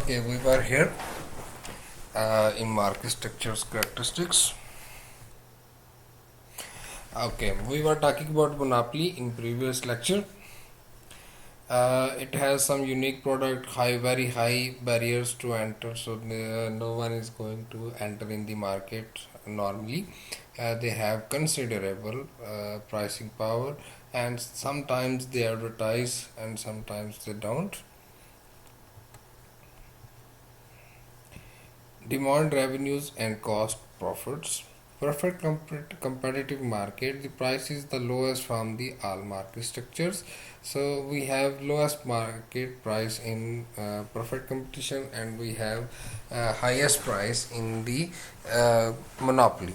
Okay, we were here in market structures characteristics. Okay, we were talking about monopoly in previous lecture. It has some unique product, very high barriers to enter, so no one is going to enter in the market normally. They have considerable pricing power, and sometimes they advertise and sometimes they don't. Demand revenues and cost profits. Perfect competitive market. The price is the lowest from the all market structures. So we have lowest market price in perfect competition, and we have highest price in the monopoly.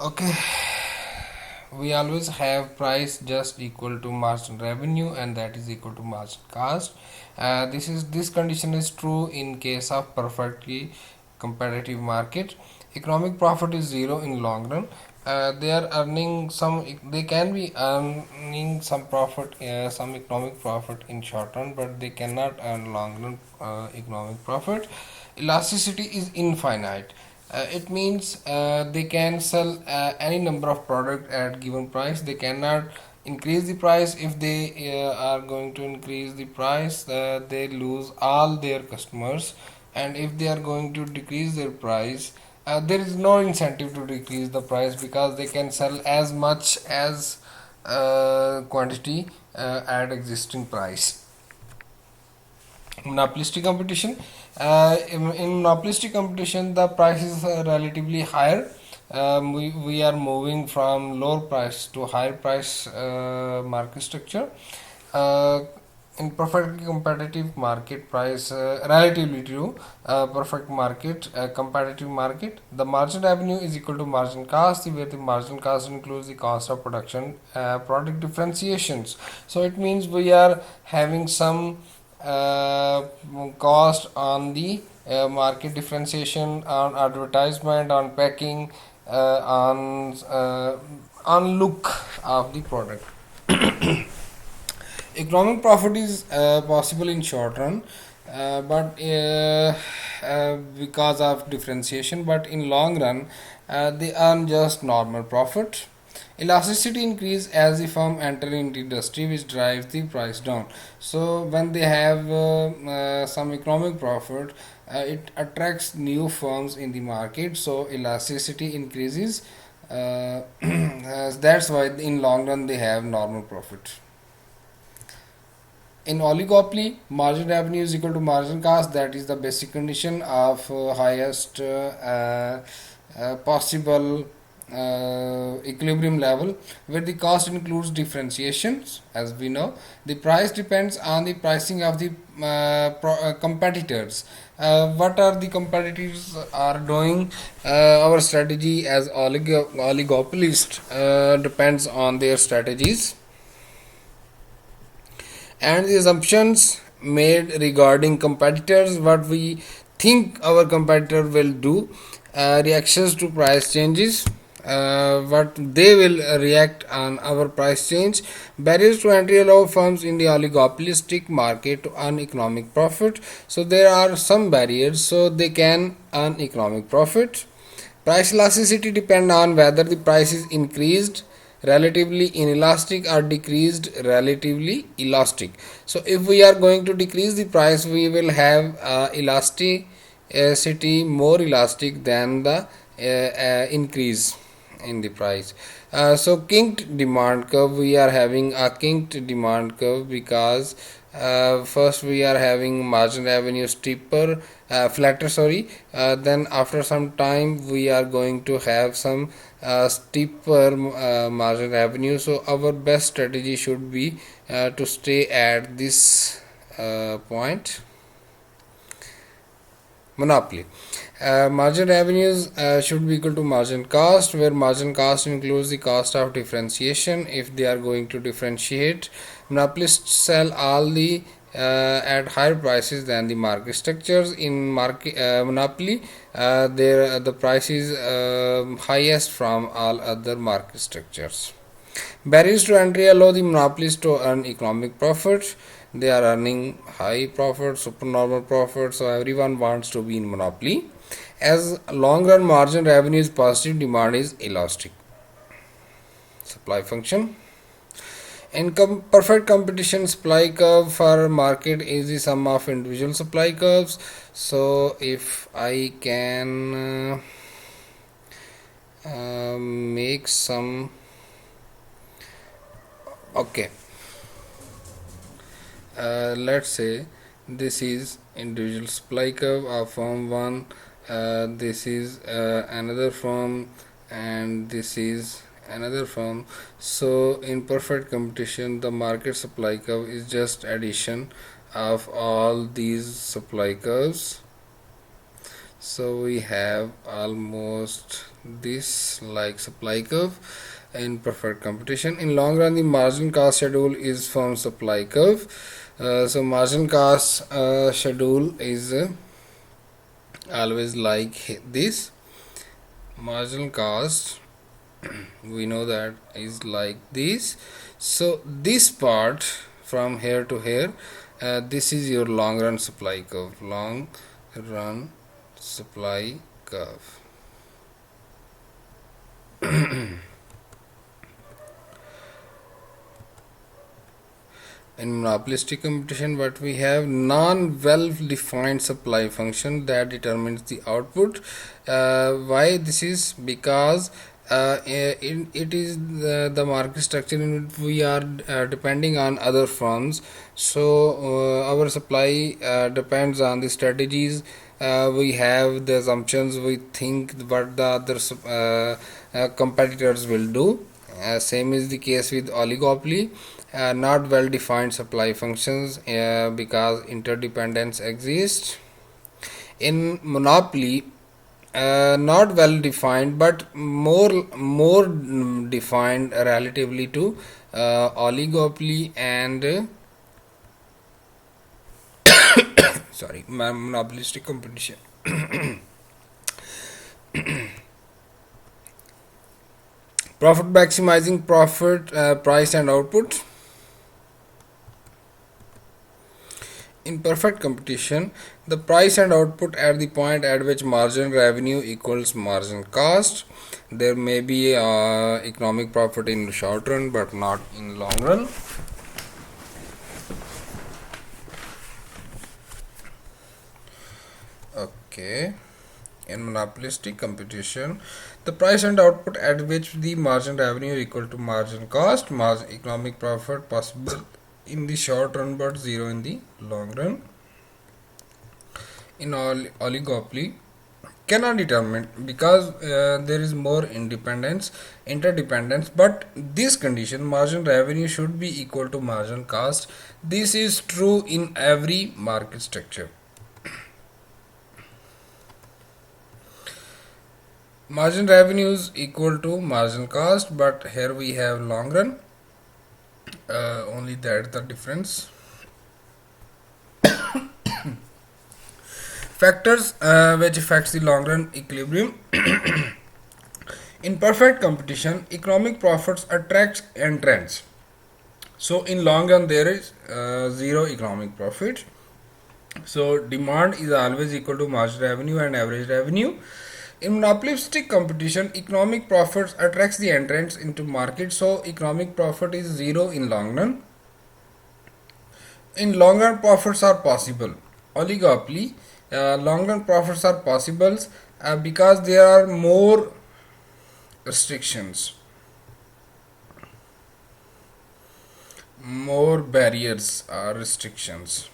Okay, we always have price just equal to margin revenue, and that is equal to margin cost. This condition is true in case of perfectly competitive market. Economic profit is zero in long run. They are earning some. They can be earning some profit, some economic profit in short run, but they cannot earn long run economic profit. Elasticity is infinite. It means they can sell any number of product at given price. They cannot increase the price. If they are going to increase the price, they lose all their customers. And if they are going to decrease their price, there is no incentive to decrease the price, because they can sell as much as quantity at existing price. Monopolistic competition. In monopolistic competition, the price is relatively higher. We are moving from lower price to higher price market structure. uh, in perfectly competitive market, price relatively to perfect market competitive market, the margin revenue is equal to margin cost, where the margin cost includes the cost of production, product differentiations. So it means we are having some uh, cost on the market differentiation, on advertisement, on packing, on look of the product. Economic profit is possible in short run, but because of differentiation, but in long run they earn just normal profit. Elasticity increase as the firm enter into industry, which drives the price down. So when they have some economic profit, it attracts new firms in the market, so elasticity increases. That's why in long run they have normal profit. In oligopoly, margin revenue is equal to margin cost. That is the basic condition of highest possible equilibrium level, where the cost includes differentiations. As we know, the price depends on the pricing of the competitors. What are the competitors are doing? Our strategy as oligopolist depends on their strategies, and the assumptions made regarding competitors, what we think our competitor will do, reactions to price changes, what they will react on our price change. Barriers to entry allow firms in the oligopolistic market to earn economic profit. So there are some barriers, so they can earn economic profit. Price elasticity depend on whether the price is increased relatively inelastic or decreased relatively elastic. So if we are going to decrease the price, we will have elasticity more elastic than the increase in the price. So kinked demand curve, we are having a kinked demand curve because first we are having margin revenue steeper, flatter, sorry. Then after some time we are going to have some steeper margin revenue. So our best strategy should be to stay at this point. Monopoly. Margin revenues should be equal to margin cost, where margin cost includes the cost of differentiation. If they are going to differentiate, monopolists sell all the at higher prices than the market structures. In market monopoly, there the price is highest from all other market structures. Barriers to entry allow the monopolists to earn economic profit. They are earning high profit, supernormal profit, so everyone wants to be in monopoly. As long run margin revenue is positive, demand is elastic. Supply function. In perfect competition, supply curve for market is the sum of individual supply curves. So if I can make some, okay, let's say this is individual supply curve of firm 1, this is another firm, and this is another firm. So in perfect competition, the market supply curve is just addition of all these supply curves. So we have almost this like supply curve in perfect competition. In long run, the margin cost schedule is from supply curve. So margin cost schedule is always like this. Marginal cost, we know that is like this. So this part from here to here, this is your long run supply curve. Long run supply curve. In monopolistic competition, what we have, non well defined supply function that determines the output. Why this is? Because it is the market structure in which we are depending on other firms. So our supply depends on the strategies. We have the assumptions, we think what the other competitors will do. Same is the case with oligopoly. Not well defined supply functions because interdependence exists. In monopoly, not well defined but more defined relatively to oligopoly and sorry, monopolistic competition. Profit maximizing, profit, price and output. In perfect competition, the price and output at the point at which margin revenue equals margin cost. There may be economic profit in short run but not in long run. Okay. In monopolistic competition, the price and output at which the margin revenue equal to margin cost, margin economic profit possible in the short run but zero in the long run. In oligopoly, cannot determine because there is more interdependence, but this condition, margin revenue should be equal to margin cost. This is true in every market structure. Margin revenue is equal to margin cost, but here we have long run, only that the difference. Factors which affects the long run equilibrium. In perfect competition, economic profits attract entrants. So in long run there is zero economic profit. So demand is always equal to margin revenue and average revenue. In monopolistic competition, economic profits attracts the entrants into market. So economic profit is zero in long run. In long run, profits are possible. Oligopoly, long run profits are possible because there are more restrictions, more barriers or restrictions.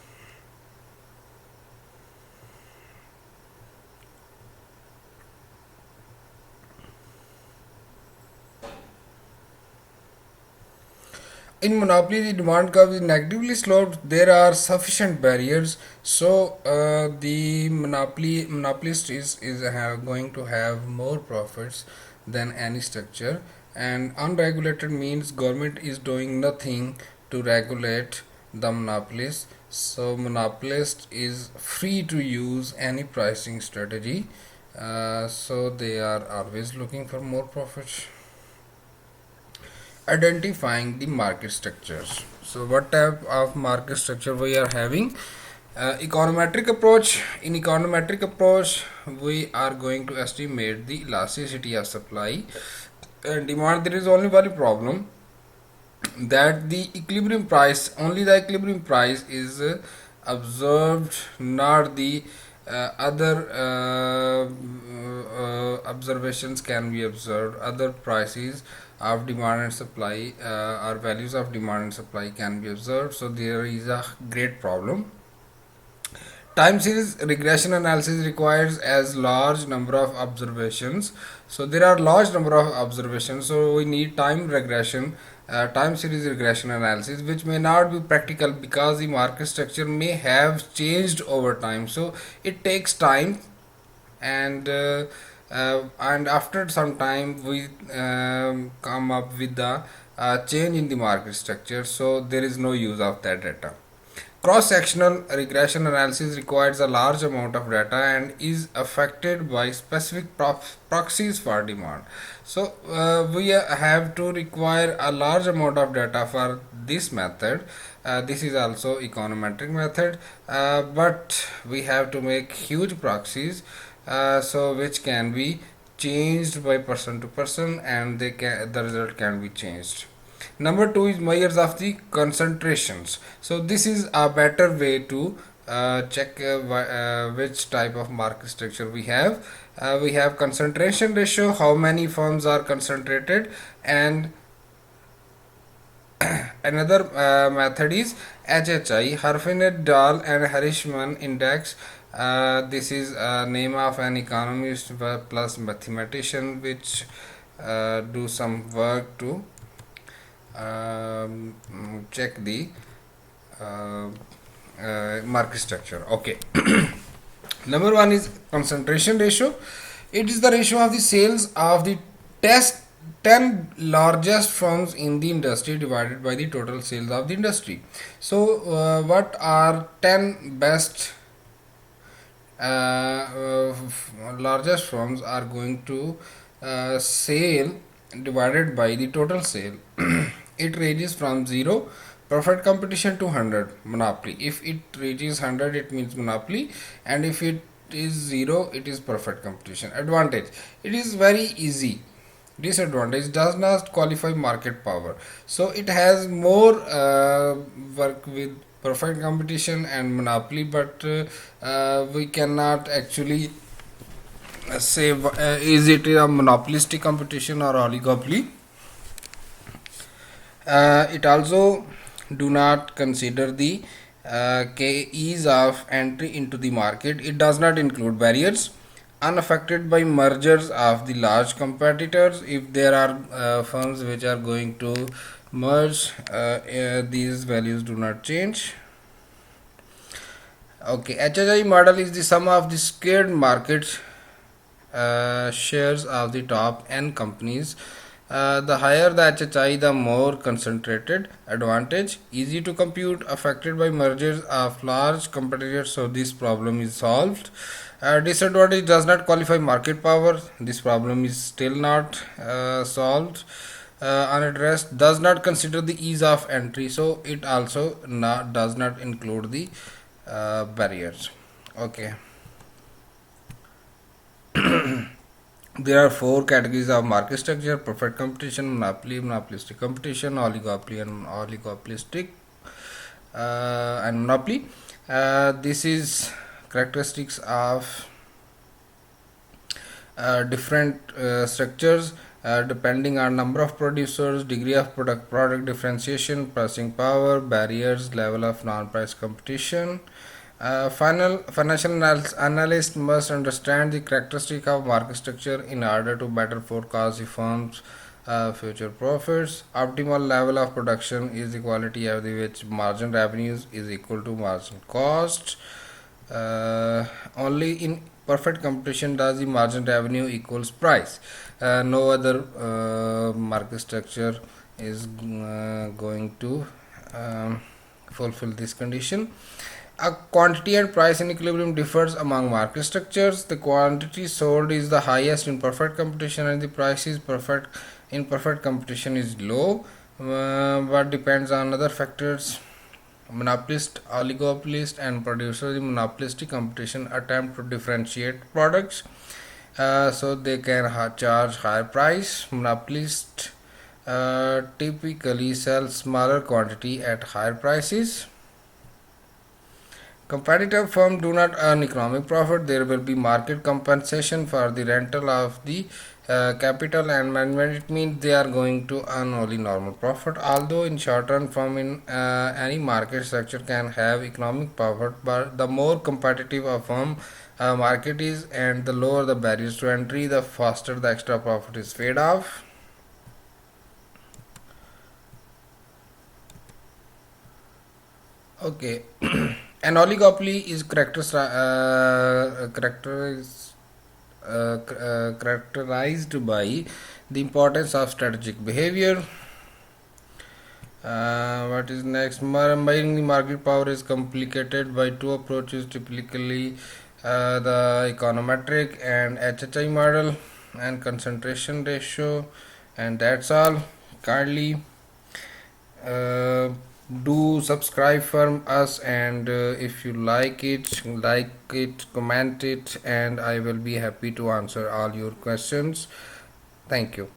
In monopoly, the demand curve is negatively sloped. There are sufficient barriers, so the monopolist is going to have more profits than any structure. And unregulated means government is doing nothing to regulate the monopolist. So monopolist is free to use any pricing strategy. So they are always looking for more profits. Identifying the market structures. So what type of market structure we are having? Econometric approach. In econometric approach, we are going to estimate the elasticity of supply and demand. There is only one problem, that the equilibrium price, only the equilibrium price is observed, not the other observations can be observed. Other prices of demand and supply or values of demand and supply can be observed. So there is a great problem. Time series regression analysis requires as large number of observations. So there are large number of observations. So we need time series regression analysis, which may not be practical because the market structure may have changed over time. So it takes time, and after some time we come up with the change in the market structure. So there is no use of that data. Cross-sectional regression analysis requires a large amount of data and is affected by specific proxies for demand. So we have to require a large amount of data for this method. This is also econometric method, but we have to make huge proxies, so which can be changed by person to person, and the result can be changed. Number two is measures of the concentrations. So this is a better way to check which type of market structure we have. We have concentration ratio, how many firms are concentrated, and another method is HHI, Harfinet Dahl and Harishman index. This is name of an economist plus mathematician which do some work to check the uh, market structure. Okay. Number one is concentration ratio. It is the ratio of the sales of the test 10 largest firms in the industry divided by the total sales of the industry. So what are 10 best largest firms are going to sale divided by the total sale. It ranges from 0 perfect competition to 100 monopoly. If it reaches 100, it means monopoly, and if it is 0, it is perfect competition. Advantage: it is very easy. Disadvantage: does not qualify market power. So it has more work with perfect competition and monopoly, but we cannot actually say is it a monopolistic competition or oligopoly. It also do not consider the ease of entry into the market. It does not include barriers. Unaffected by mergers of the large competitors. If there are firms which are going to merge, these values do not change. Okay, HHI model is the sum of the scared market shares of the top n companies. The higher the HHI, the more concentrated. Advantage: easy to compute, affected by mergers of large competitors, so this problem is solved. Disadvantage: does not qualify market power. This problem is still not solved. Unaddressed: does not consider the ease of entry, so it also does not include the barriers. Okay. There are four categories of market structure: perfect competition, monopoly, monopolistic competition, oligopoly, and oligopolistic and monopoly. This is characteristics of different structures depending on number of producers, degree of product differentiation, pricing power, barriers, level of non-price competition. Financial analyst must understand the characteristic of market structure in order to better forecast the firm's future profits. Optimal level of production is the quality of which margin revenues is equal to margin cost. Only in perfect competition does the margin revenue equals price. No other market structure is going to fulfill this condition. A quantity and price in equilibrium differs among market structures. The quantity sold is the highest in perfect competition and the price is perfect in perfect competition is low, but depends on other factors. Monopolist, oligopolist, and producers in monopolistic competition attempt to differentiate products, so they can charge higher price. Monopolist typically sell smaller quantity at higher prices. Competitive firms do not earn economic profit. There will be market compensation for the rental of the capital and management. It means they are going to earn only normal profit. Although in short run, firm in any market structure can have economic profit, but the more competitive a firm market is, and the lower the barriers to entry, the faster the extra profit is paid off. Okay, an oligopoly is characterized by the importance of strategic behavior. What is next? Buying the market power is complicated by two approaches, typically the econometric and HHI model and concentration ratio, and that's all. Kindly uh, do subscribe for us, and if you like it, comment it, and I will be happy to answer all your questions. Thank you.